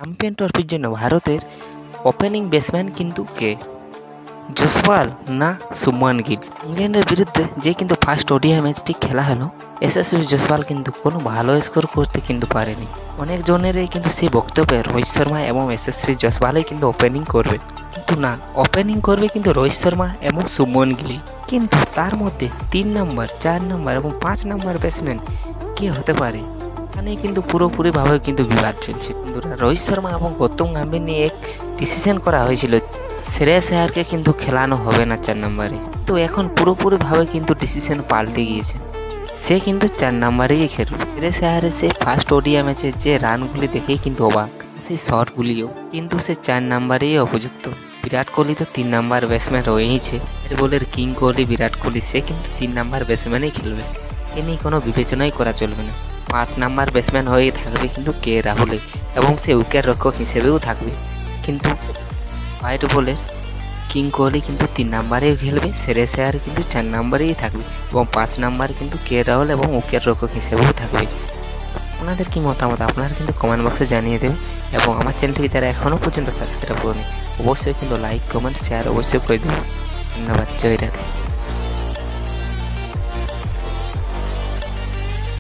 Champion ট্রফির জন্য ভারতের ওপেনিং ব্যাটসম্যান কিন্তু কে? জসওয়াল না শুভমান গিল? ইংল্যান্ডের বিরুদ্ধে যে কিন্তু ফার্স্ট ওডিআই ম্যাচটি খেলা হলো, যশস্বী জসওয়াল কিন্তু কোনো ভালো স্কোর করতে কিন্তু পারেনি। অনেক জনেরই কিন্তু সেই বক্তব্যে রোহিত শর্মা এবং যশস্বী জসওয়ালই কিন্তু ওপেনিং করবে, কিন্তু না, ওপেনিং করবে কিন্তু রোহিত শর্মা এবং শুভমান গিল। কিন্তু তার মধ্যে 3 নম্বর, 4 নম্বর এবং 5 নম্বর ব্যাটসম্যান কে হতে পারে? এখানে কিন্তু পুরোপুরিভাবে কিন্তু বিবাদ চলছে বন্ধুরা। রোহিত শর্মা এবং গৌতম গম্ভীর নিয়ে এক ডিসিশন করা হয়েছিল, শ্রেয়স আয়ারকে কিন্তু খেলানো হবে না 4 নম্বরে। তো এখন পুরোপুরিভাবে কিন্তু ডিসিশন পাল্টে গিয়েছে, সে কিন্তু 4 নম্বরেই খেলবে। শ্রেয়স আয়ারের সেই ফার্স্ট ওডিআই ম্যাচে যে রানগুলি দেখেই কিন্তু অবাক, সেই শটগুলিও কিন্তু সে 4 নম্বরেই উপযুক্ত। বিরাট কোহলি তো 3 নম্বর ব্যাটসম্যান রয়েইছে, বলের কিং কোহলি বিরাট কোহলি, সে কিন্তু 3 নম্বর ব্যাটসম্যানই খেলবে, এ নিয়ে কোনো বিবেচনাই করা চলবে না। 5 নম্বর ব্যাটসম্যান হয়ে থাকবে কিন্তু কে রাহুল, এবং সে উইকেট রক্ষক হিসেবেও থাকবে। কিন্তু হোয়াইট বলের কিং কোহলি কিন্তু 3 নম্বরেই খেলবে, শ্রেয়স আয়ার কিন্তু 4 নম্বরেই থাকবে, এবং 5 নম্বর কিন্তু কে রাহুল এবং উইকেট রক্ষক হিসেবেও থাকবে। আপনাদের কি মতামত আপনারা কিন্তু কমেন্ট বক্সে জানিয়ে দেবেন, এবং আমার চ্যানেলটিকে যারা এখনও পর্যন্ত সাবস্ক্রাইব করেনি অবশ্যই কিন্তু লাইক, কমেন্ট, শেয়ার অবশ্যই করে দেবেন। ধন্যবাদ। জয় রাধে।